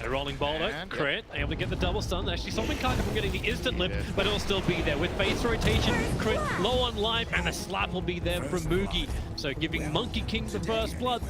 The rolling boulder, And, crit, able to get the double stun, actually stopping Kaka from getting the instant lift, but it'll still be there. With face rotation, crit, low on life, and the slap will be there from Mugi. So giving Monkey King the first blood.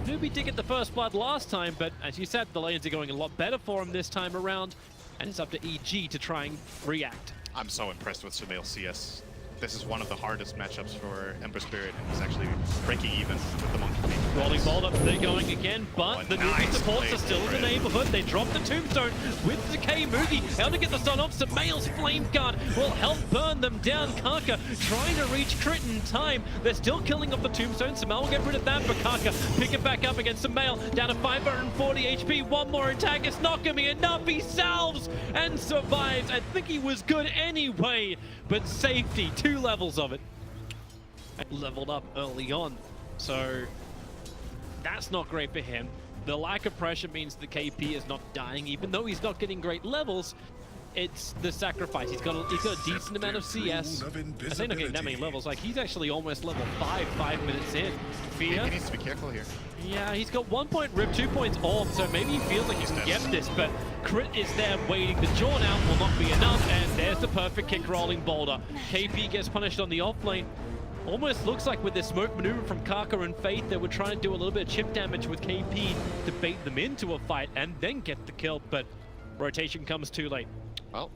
Newbee did get the first blood last time, but as you said, the lanes are going a lot better for him this time around, and it's up to EG to try and react. I'm so impressed with Sumail CS. This is one of the hardest matchups for Ember Spirit, and he's actually breaking even with the Monkey King. Rolling boulder, they're going again, but the Newbee supports are still in the neighborhood. They drop the tombstone with Decay. Mugi able to get the stun off. Sumail's flame guard will help burn them down. Kaka trying to reach crit in time. They're still killing off the tombstone. Sumail will get rid of that, but Kaka pick it back up against Sumail, down to 540 HP. One more attack, it's not going to be enough. He salves and survives. I think he was good anyway, but safety, 2 levels of it. And leveled up early on, so that's not great for him. The lack of pressure means the KP is not dying, even though he's not getting great levels. It's the sacrifice. He's got a decent amount of CS. I say not getting that many levels. Like, he's actually almost level 5 minutes in. Fear. He needs to be careful here. Yeah, he's got 1 point rip, 2 points off, so maybe he feels like he can get this, but crit is there waiting. The jaw now will not be enough, and there's the perfect kick rolling boulder. KP gets punished on the off lane. Almost looks like with this smoke maneuver from Kaka and Faith, they were trying to do a little bit of chip damage with KP to bait them into a fight and then get the kill, but rotation comes too late. Well,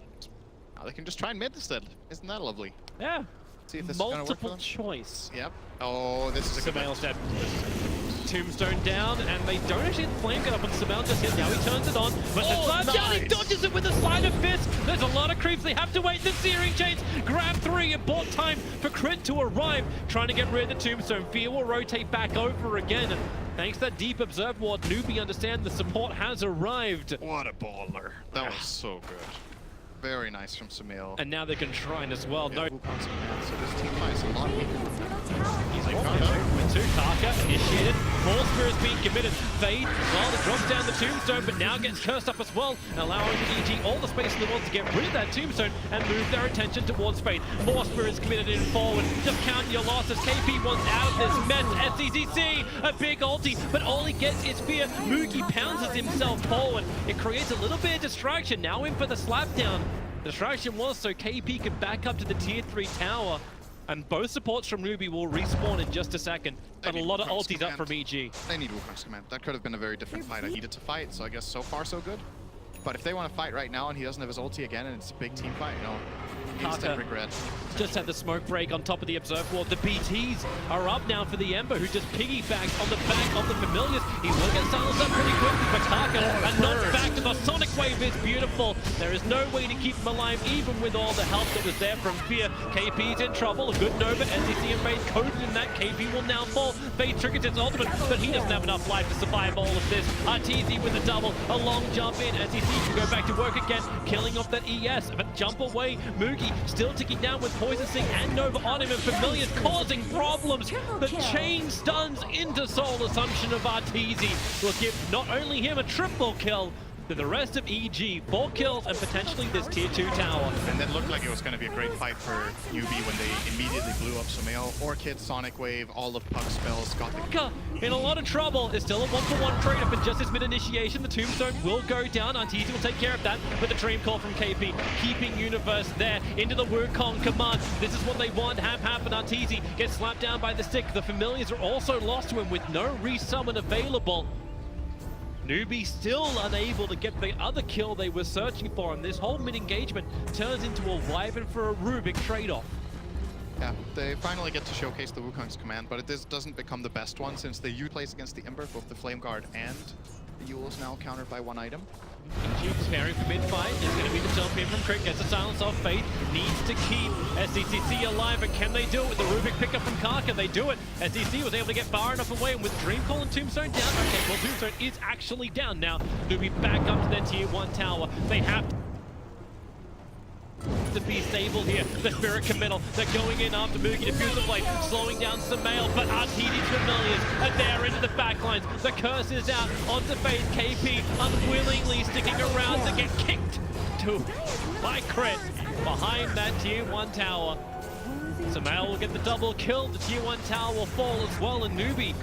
now they can just try and mid instead. Isn't that lovely? Yeah. See if this is gonna work for Multiple them. choice. Yep. Oh, this is a good Sumail's dead. Tombstone down, and they don't actually get the flame gun up on Sumail just yet. Now he turns it on, but the slap down, he dodges it with a sleight of fist. There's a lot of creeps. They have to wait. The searing chains grab 3. It bought time for crit to arrive, trying to get rid of the tombstone. Fear will rotate back over again. And thanks to that deep observe ward, Newbee understand the support has arrived. What a baller. That was so good. Very nice from Sumail. And now they can shrine as well. Yeah, Wukong's command, so this team fight is a lot weaker. He's like, with 2, Kaka initiated, Force Spirit's being committed, Fade, well, it drops down the tombstone, but now gets cursed up as well, allowing EG all the space in the world to get rid of that tombstone and move their attention towards Fade. Force Spirit's committed in forward, just count your losses. KP wants out of this mess. Sccc, a big ulti, but all he gets is fear. Mugi pounces himself forward. It creates a little bit of distraction, now in for the slap down. The distraction was so KP could back up to the tier 3 tower, and both supports from Newbee will respawn in just a second, but a lot of ultis up from EG. They need Wukong's command. That could have been a very different fight. I needed to fight, so I guess so far so good. But if they want to fight right now and he doesn't have his ulti again and it's a big team fight, you know, instant regret. Just had the smoke break on top of the observe ward. The BTs are up now for the Ember, who just piggybacks on the back of the Familiars. He will get silenced up pretty quickly, but Kaka and knocks back to the Sonic Wave is beautiful. There is no way to keep him alive, even with all the help that was there from Fear. KP's in trouble. A good Nova, SCC and Faith coded in that. KP will now fall. Faith triggers its ultimate, but he doesn't have enough life to survive all of this. RTZ with a double, a long jump in. SCC can go back to work again, killing off that ES, but jump away. Mugi still ticking down with Poison Sting and Nova on him, and Familiar's causing problems. The chain stuns into Soul Assumption of Arteezy will give not only him a triple kill, but the rest of EG 4 kills and potentially this tier 2 tower. And then looked like it was going to be a great fight for Newbee when they immediately blew up Sumail. Orchid, Sonic Wave, all of Pug spells got the Kaka in a lot of trouble. There's still a 1-for-1 trade-up in just his mid-initiation. The Tombstone will go down. Arteezy will take care of that with the Dream Call from KP, keeping Universe there into the Wukong command. This is what they want. Have happen. Arteezy gets slapped down by the stick. The Familiars are also lost to him with no resummon available. Newbee still unable to get the other kill they were searching for, and this whole mid-engagement turns into a Wyvern for a Rubik trade-off. Yeah, they finally get to showcase the Wukong's command, but this doesn't become the best one since the U plays against the Ember, both the Flame Guard and the Yule is now countered by 1 item. EG preparing for mid-fight. It's going to be the jump in from Crit, gets a silence off Faith, needs to keep Sccc alive, and can they do it with the Rubik pickup from Kaka? They do it. Sccc was able to get far enough away, and with Dream Call and Tombstone down, okay, well, Tombstone is actually down now. Newbee back up to their tier 1 tower. They have to be stable here. The Spirit committal. They're going in after Mugi Diffuser Blade, slowing down Sumail, but Arteezy's Familiars are there into the backlines. The curse is out onto Faith. KP unwillingly sticking around to get kicked to by Crit behind that tier 1 tower. Sumail will get the double kill. The tier 1 tower will fall as well, and Newbee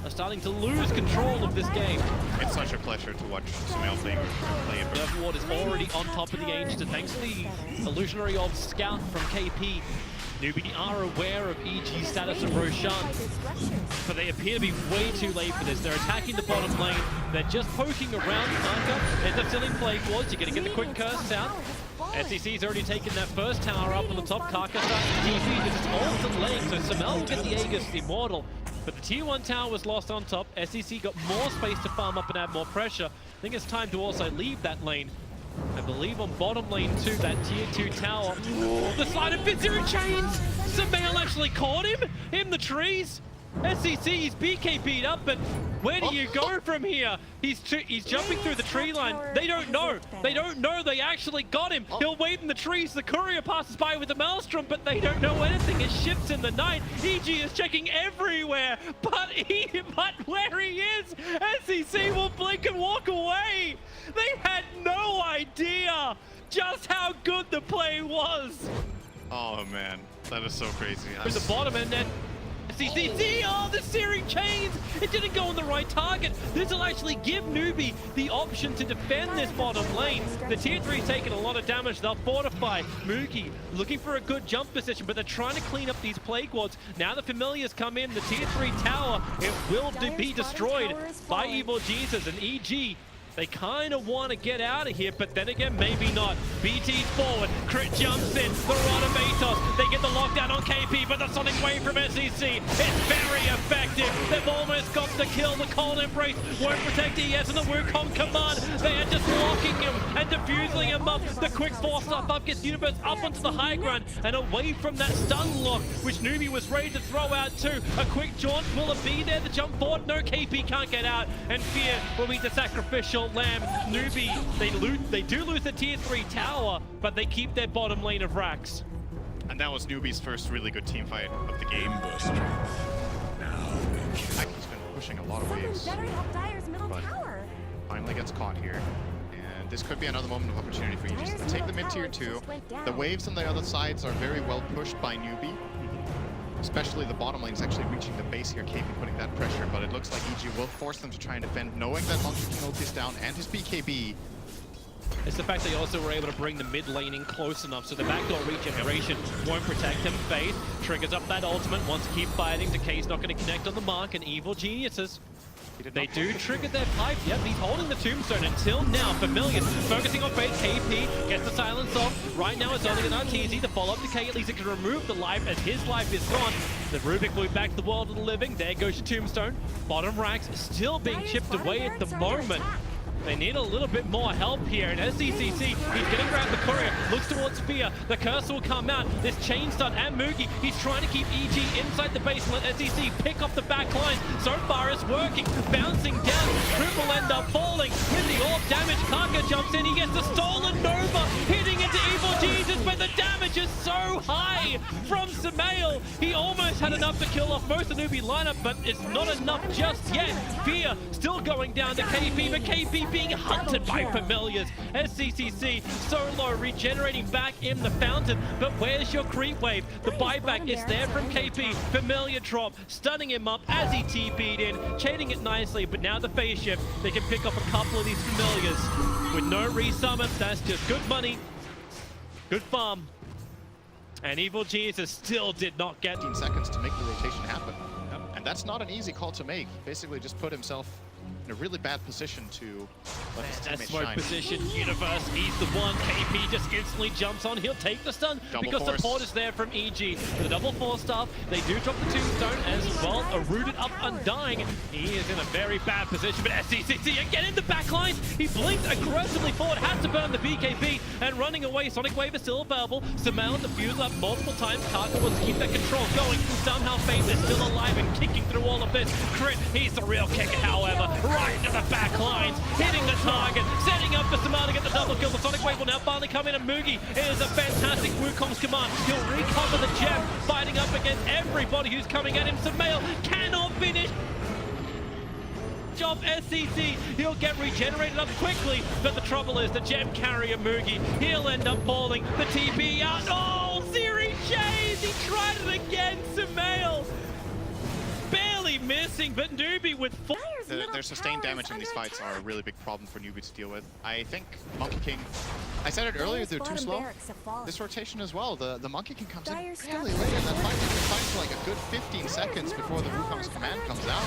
are starting to lose control of this game. It's such a pleasure to watch Smail play Ember. Nerfward is already on top of the Ancient, thanks to the illusionary of Scout from KP. Newbee are aware of EG's status of Roshan, but they appear to be way too late for this. They're attacking the bottom lane. They're just poking around Kanka. Ends up stealing Plague Wards. You're going to get the quick curse out. SCC's already taken that first tower up on the top. Kaka starts to TP. This is ult and lane, so Samel will get the Aegis, the Immortal. But the tier 1 tower was lost on top. SCC got more space to farm up and add more pressure. I think it's time to also leave that lane. I believe on bottom lane too, that tier 2 tower. The side of Zero chains! Samael actually caught him in the trees. SCC, he's BKB'd up, but where do you go from here? He's jumping through the tree line. They don't know. They don't know they actually got him. He'll wait in the trees. The courier passes by with the Maelstrom, but they don't know anything. It shifts in the night. EG is checking everywhere, but where he is, SCC will blink and walk away. They had no idea just how good the play was. Oh man, that is so crazy. There's the bottom and then SCC, oh, the searing chains! It didn't go on the right target. This will actually give Newbee the option to defend this bottom lane. The tier 3's taking a lot of damage. They'll fortify. Mookie looking for a good jump position, but they're trying to clean up these Plague Wards. Now the Familiars come in. The tier 3 tower, it will be destroyed by Evil Jesus and EG. They kind of want to get out of here, but then again, maybe not. BT's forward, Crit jumps in, the Rod of Atos, they get the lockdown on KP, but the Sonic Wave from SCC, it's very effective. They've almost got the kill, the Cold Embrace won't protect ES and the Wukong command. They are just locking him and diffusing him up. The quick force up gets Universe up onto the high ground and away from that stun lock, which Newbee was ready to throw out too. A quick jaunt, will it be there? The jump forward, no, KP can't get out, and Fear will be the sacrificial lamb. Newbee, they do lose the tier 3 tower, but they keep their bottom lane of racks. And that was Newbee's first really good team fight of the game. He's been pushing a lot of waves, but finally gets caught here. And this could be another moment of opportunity for Aegis. They take the mid tier 2. The waves on the other sides are very well pushed by Newbee. Especially the bottom lane is actually reaching the base here, KP putting that pressure, but it looks like EG will force them to try and defend, knowing that Monkey QoP is down and his BKB. It's the fact they also were able to bring the mid lane in close enough, so the backdoor regeneration won't protect him. Faith triggers up that ultimate, wants to keep fighting. Decay's not going to connect on the mark, and Evil Geniuses, they do trigger their pipe. Yep, he's holding the tombstone until now. Familiar, focusing on Faith. KP gets the silence off. Right now it's only an RTZ. The follow-up Decay, at least it can remove the life as his life is gone. The Rubik flew back to the world of the living. There goes your tombstone. Bottom racks still being chipped away at the moment. They need a little bit more help here, and SCC, he's gonna grab the courier, looks towards Spear, the curse will come out, this chain stun and Moogie, he's trying to keep EG inside the base and let SCC pick up the back line. So far it's working, bouncing down, Triple end up falling, with the orb damage, Kaka jumps in, he gets the stolen Nova, hitting into Evil Jesus, but the damage is so high from Samael. He almost had enough to kill off most of the Newbee lineup, but it's not enough just yet. Fear still going down to KP, but KP being hunted by Familiars. SCC so low, regenerating back in the fountain, but where's your creep wave? The buyback is there from KP. Familiar drop, stunning him up as he TP'd in, chaining it nicely, but now the phase shift, they can pick up a couple of these Familiars. With no resummon, that's just good money, good farm. And Evil Jesus still did not get 15 seconds to make the rotation happen. Yep. And that's not an easy call to make. Basically just put himself in a really bad position to let his teammates smoke shine. position, Universe, he's the one. KP just instantly jumps on. He'll take the stun because support is there from EG. For the double 4 stuff, they do drop the tombstone as well. A rooted up Undying. He is in a very bad position, but SCC again in the back line. He blinked aggressively forward, has to burn the BKB, and running away. Sonic Wave is still available. Samael defused up multiple times. Kaka wants to keep that control going. Somehow Faith is still alive and kicking through all of this. Crit, he's the real kicker, however. Right into the back lines, hitting the target, setting up for Samael to get the double kill. The Sonic Wave will now finally come in, and Moogie is a fantastic Wukong's command. He'll recover the gem, fighting up against everybody who's coming at him. Samael cannot finish off SCC. He'll get regenerated up quickly, but the trouble is the gem carrier Moogie, he'll end up falling. The TP out. Oh, Zero Shades! He tried it again, Samael! Barely missing, but Newbee with four. Their sustained damage in these fights are a really big problem for Newbee to deal with. I think Monkey King, I said it earlier, they're too slow. This rotation as well, the Monkey King comes in really late in that fight. They can fight for like a good 15 seconds before the Wukong's command comes out.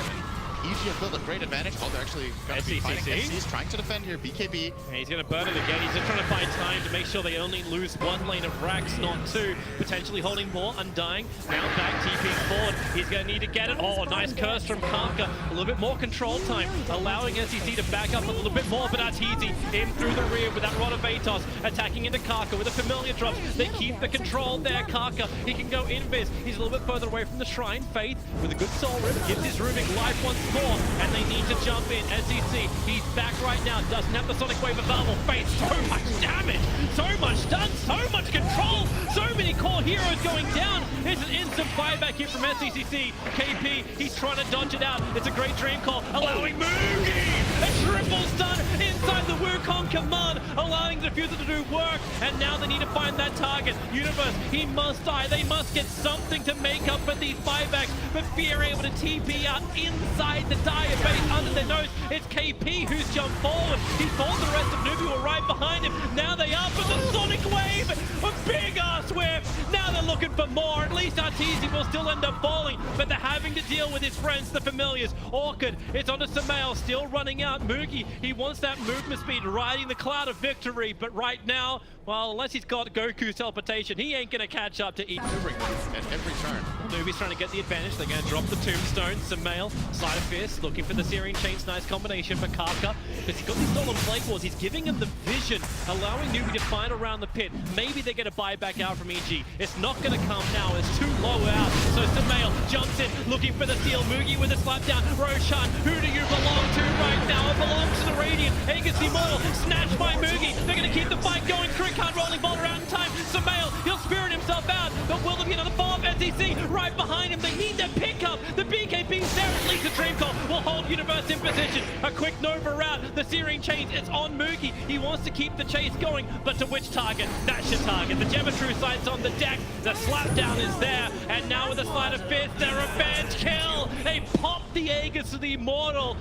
EG have built a great advantage. Oh, they're actually going to be fighting. SC's trying to defend here. BKB. And he's going to burn it again. He's just trying to find time to make sure they only lose one lane of racks, not two. Potentially holding more. Undying. Now back, TPing forward. He's going to need to get it. Oh, nice curse from Karka. A little bit more control time, allowing SCC to back up a little bit more. But Arteezy in through the rear with that Rod of Vatos, attacking into Karka with a familiar drop. They keep the control there. Karka, he can go invis. He's a little bit further away from the shrine. Faith with a good soul rip gives his Rubik life once more, and they need to jump in. SCC, he's back right now, doesn't have the Sonic Wave available. Faith, so much damage, so much stun, so much control, so many core heroes going down. It's an instant buyback here from SCC. KP, he's trying to dodge it out. It's a great dream call, allowing Moogie a triple stun inside the Wukong command, allowing the diffuser to do work, and now they need to find that target. Universe, he must die. They must get something to make up for these buybacks, but Fear able to TP out inside the Dire base under their nose. It's KP who's jumped forward. He thought the rest of Newbee were right behind him. Now they are, but the Sonic Wave, a big ass whip. Now they're looking for more. At least Arteezy will still end up falling, but they're having to deal with his friends, the familiars. Orchid, it's onto Samael, still running out. Moogie, he wants that movement speed, riding the cloud of victory, but right now, well, unless he's got Goku's teleportation, he ain't gonna catch up to each at every turn. Newbee's trying to get the advantage. They're going to drop the tombstone. Samael, Side of Fist, looking for the Searing Chains. Nice combination for Karka, because he's got these stolen plague walls. He's giving him the vision, allowing Newbee to find around the pit. Maybe they get a buyback out from EG. It's not going to come now. It's too low out. So Samael jumps in, looking for the steal. Moogie with a slap down. Roshan, who do you belong to right now? It belongs to the Radiant. Aegis Immortal, snatched by Moogie. They're going to keep the fight going. Crick card rolling ball around in time. Samael, he'll spirit himself out, but will there be another follow-up? SCC right behind him. They need their pickup. The BKB's there. At least the Dream Call will hold Universe in position. A quick Nova route. The Searing Chains, it's on Moogie. He wants to keep the chase going, but to which target? That's your target. The Geometry sight's on the deck. The slapdown is there, and now with the Slide of Fist, they're a bench kill. They pop the Aegis to the Immortal.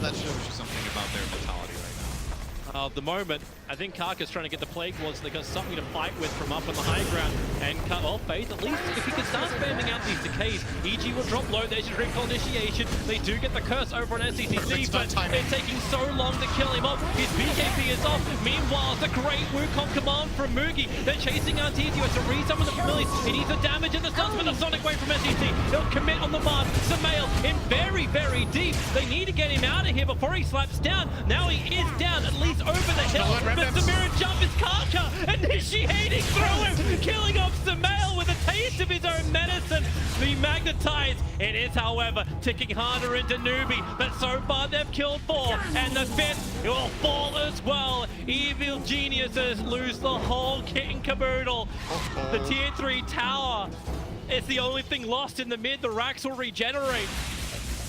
That shows you something about their mentality right now. At the moment, I think Karka's trying to get the Plague Wards. They got something to fight with from up on the high ground. And well, Faith, at least if he can start spamming out these decays, EG will drop low. There's your recall initiation. They do get the curse over on SCC, but it's taking so long to kill him off. His BKB is off. Meanwhile, it's a great Wukong command from Moogie. They're chasing Arteezy. It's a resummon the familiars. He needs the damage and the stuns, but the Sonic Wave from SCC. He'll commit on the mark. Samael in very, very deep. They need to get him out of here before he slaps down. Now he is down, at least over the hill. But the mirror jump is Karka initiating through him, killing off Samael with a taste of his own medicine. The Magnetize, it is, however, ticking harder into Newbee, but so far they've killed 4, and the 5th will fall as well. Evil geniuses lose the whole kit and caboodle. The tier 3 tower, it's the only thing lost in the mid. The racks will regenerate.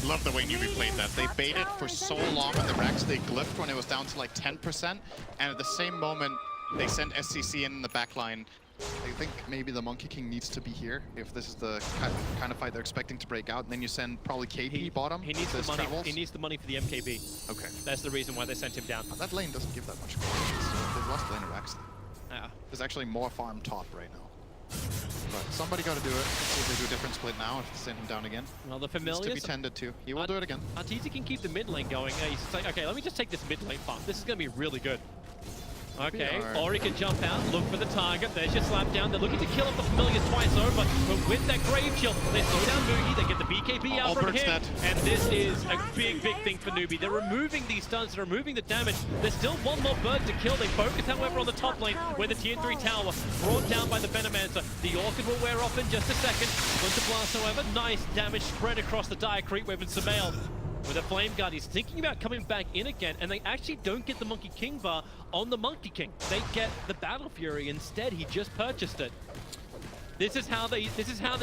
Love the way Newbee played that. They baited for so long on the racks, they glyphed when it was down to like 10%, and at the same moment, they sent SCC in the backline. I think maybe the Monkey King needs to be here if this is the kind of fight they're expecting to break out. And then you send probably KP bottom. He needs the money. He needs the money for the MKB. Okay. That's the reason why they sent him down. That lane doesn't give that much gold. They've lost lane of racks. Yeah. There's actually more farm top right now. But somebody got to do it. Let's see if they do a different split now, if they send him down again. Well, the familiars... Needs to be tended to. He will do it again. Arteezy can keep the mid lane going. He's like, okay, let me just take this mid lane farm. This is going to be really good. Okay, Ori can jump out, look for the target. There's your slap down. They're looking to kill off the familiars twice over, but with that Grave Chill, they slow down Moogie. They get the BKB out from him, and this is a big, big thing for Newbee. They're removing these stuns, they're removing the damage. There's still one more bird to kill. They focus, however, on the top lane, where the tier 3 tower brought down by the Venomancer. The Orchid will wear off in just a second. Bunch of Blast, however, nice damage spread across the Dire Creep Wave, and Samael with a Flame Guard, he's thinking about coming back in again, and they actually don't get the Monkey King bar on the Monkey King. They get the Battle Fury instead. He just purchased it. This is how they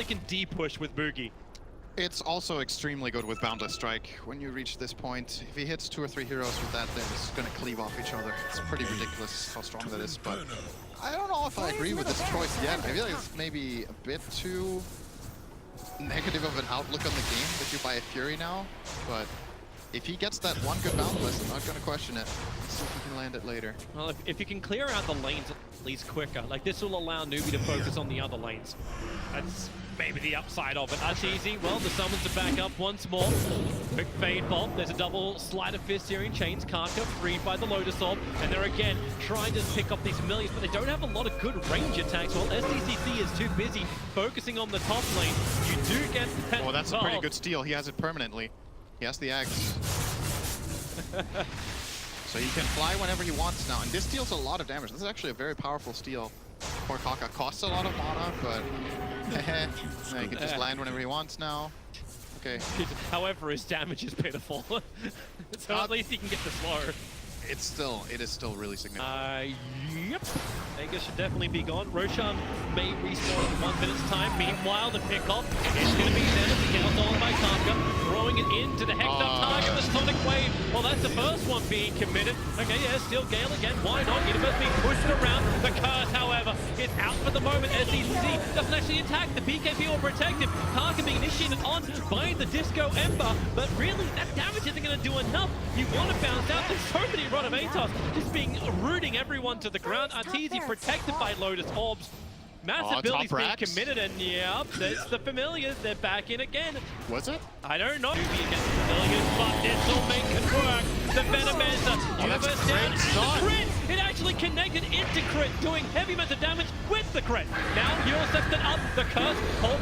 can de-push with Boogie. It's also extremely good with Boundless Strike. When you reach this point, if he hits 2 or 3 heroes with that, they're just gonna cleave off each other. It's pretty ridiculous how strong that is, but I don't know if I agree with this choice yet. I feel like it's maybe a bit too negative of an outlook on the game that you buy a Fury now, but if he gets that one good boundless, I'm not going to question it. Let's see if he can land it later. Well, if you can clear out the lanes at least quicker, like this will allow Newbee to focus on the other lanes. That's maybe the upside of it. That's easy. Well, the summons to back up once more. Quick fade bomb. There's a double sleight of fist here in chains. Karka freed by the Lotus Orb, and they're again trying to pick up these millions, but they don't have a lot of good range attacks. While Sccc is too busy focusing on the top lane, you do get that. Oh, that's a pretty good steal. He has it permanently. He has the axe. So he can fly whenever he wants now, and this deals a lot of damage. This is actually a very powerful steal. Poor Kaka costs a lot of mana, but no, he can just land whenever he wants now. Okay. However, his damage is pitiful. So at least he can get the slow. It is still really significant. Yep. Vega should definitely be gone. Roshan may respawn in 1 minute's time. Meanwhile, the pickoff is going to be Zenith. The counter on by Karka, throwing it into the hecked up target, the Sonic Wave. Well, that's the first one being committed. Okay, yeah, still Gale again. Why not? Universe being pushed around. The curse, however, is out for the moment. Sccc doesn't actually attack. The BKB will protect him. Karka being initiated on by the Disco Ember, but really, that damage isn't going to do enough. You want to bounce out. There's so many Rod of Atos just being rooting everyone to the ground. Arteezy protected by Lotus Orbs. Massive abilities being committed, and yep, there's the familiars. They're back in again. Was it? I don't know. Newbee against the familiars, but this will make it work. The Venomancer, Universe down, and the crit! It actually connected into crit, doing heavy amounts of damage with the crit. Now, Euro steps it up, the curse, hold.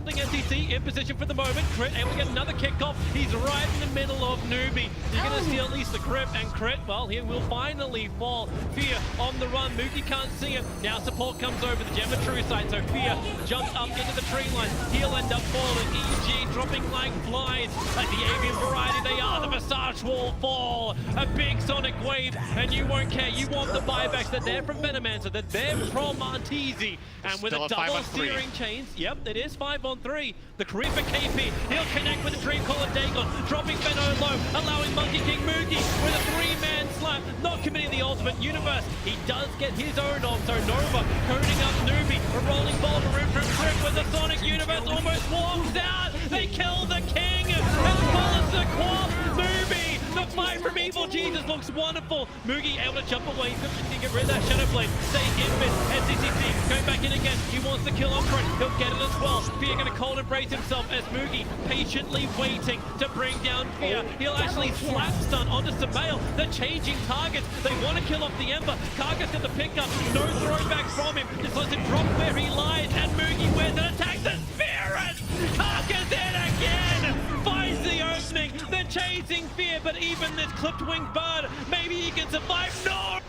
Sccc in position for the moment. Crit able to get another kickoff. He's right in the middle of Newbee. You're going to steal at least the grip, and Crit, well, he will finally fall. Fear on the run. Mookie can't see him. Now support comes over the Geometry side, so Fear jumps up into the tree line. He'll end up falling. EG dropping like flies. Like the avian variety they are. The Massage will fall. A big Sonic Wave, and you won't care. You want the buybacks. They're there from Venomancer. They're there from Arteezy. And with a double steering chains, yep, it is 5-on-3. The Creeper KP, he'll connect with the Dreamcaller Dagon, dropping Benno low, allowing Monkey King Moogie with a 3-man slap, not committing the ultimate. Universe, he does get his own on, so Nova coning up Newbee, a rolling boulder room from Crit with the Sonic. Universe almost walks out, they kill the King, and follows the QoP. Newbee, the fight from Evil Jesus looks wonderful. Moogie able to jump away, he's going to get rid of that Shadow Blade, staying in mid, Sccc going back in again, he wants to kill on Crit, he'll get it as well. Fear going to cold embrace himself as Moogie patiently waiting to bring down Fear. He'll actually slap stun onto Samael. They're changing targets. They want to kill off the Ember. Karka's got the pickup. No throwbacks from him. Just lets him drop where he lies. And Moogie wears an attack the Spirit. Karka's in again. Finds the opening. They're chasing Fear, but even this clipped wing bird, maybe he can survive. No!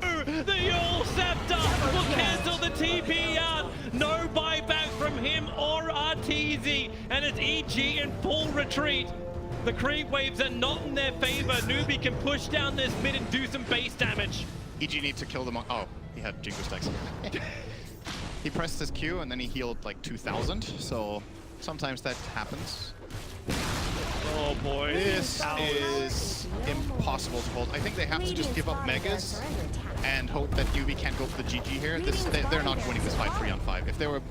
The Yule Scepter will cancel the TP out. No buyback from him or Arteezy, and it's EG in full retreat. The creep waves are not in their favor. Newbee can push down this mid and do some base damage. EG needs to kill them. Oh, he had Jingo stacks. He pressed his Q and then he healed like 2,000, so sometimes that happens. Oh boy. This is impossible to hold. I think they have to just give up Megas and hope that Newbee can't go for the GG here. They're not winning this fight 3-on-5. If they were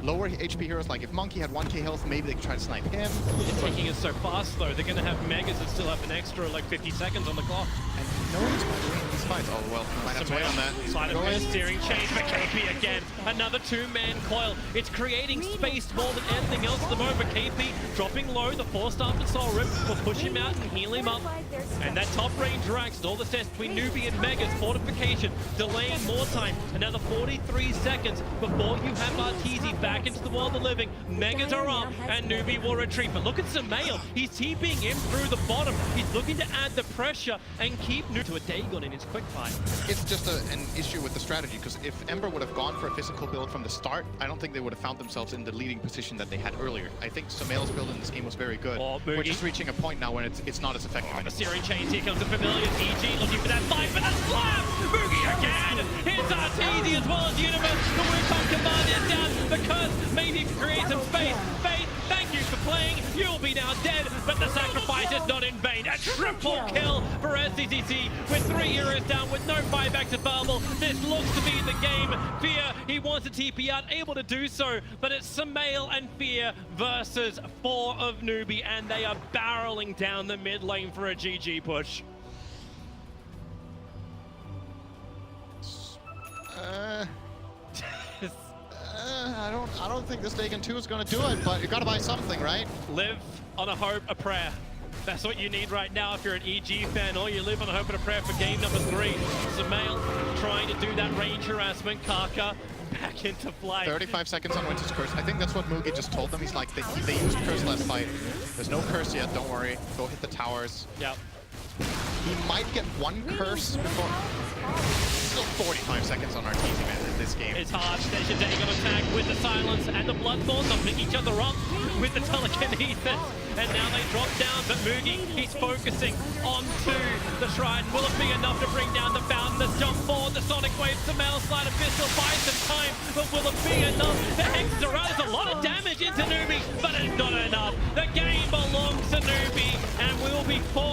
lower HP heroes, like if Monkey had 1k health, maybe they could try to snipe him. They're taking it so fast though. They're going to have Megas that still have an extra like 50 seconds on the clock. And no one's going to win these fights. Oh well, might have to wait on that. Side of his steering change for KP again. Another 2-man coil. It's creating space more than anything else at the moment. KP dropping low. The 4-star to Soul Rip will push him out and heal him up. And that top range Drax, all the stats between Newbee and Megas, fortification, delaying more time. Another 43 seconds before you have Arteezy back into the world of living. Megas are up and Newbee will retreat. But look at Samael. He's TPing in through the bottom. He's looking to add the pressure and keep Newbee to a Dagon in his quick fight. It's just an issue with the strategy, because if Ember would have gone for a physical build from the start, I don't think they would have found themselves in the leading position that they had earlier. I think Samael's build in this game was very good. We're just reaching a point now when it's not as effective anymore. The searing chains, here comes the familiar. EG looking for that fight, but a slap! Moogie again! Hits Arteezy as well as Universe. The Wukong command is down. The curse maybe create some space. Fate, thank you. for playing. You'll be now dead, but the sacrifice is not in vain. A triple kill for Sccc with 3 heroes down with no buybacks available. This looks to be the game. Fear, he wants to TP out, able to do so, but it's Samael and Fear versus 4 of Newbee, and they are barreling down the mid lane for a GG push. I don't think this Dagon 2 is going to do it, but you got to buy something, right? Live on a hope, a prayer. That's what you need right now if you're an EG fan, or you live on a hope and a prayer for game number 3. Samael trying to do that range harassment. Kaka back into flight. 35 seconds on Winter's Curse. I think that's what Mugi just told them. He's like, they used Curse last fight. There's no Curse yet, don't worry. Go hit the towers. Yep. He might get 1 Curse before... Still 45 seconds on our team in this game. It's hard. There's your Dagon attack with the silence and the Bloodthorn. They'll pick each other up with the telekinesis. And now they drop down, but Mugi, he's focusing onto the Shrine. Will it be enough to bring down the Fountain? Let's jump forward. The Sonic Wave, Samael Slider Pistol buys some time, but will it be enough? The Hexes are out. There's a lot of damage into Newbee, but it's not enough. The game belongs to Newbee, and we'll be forced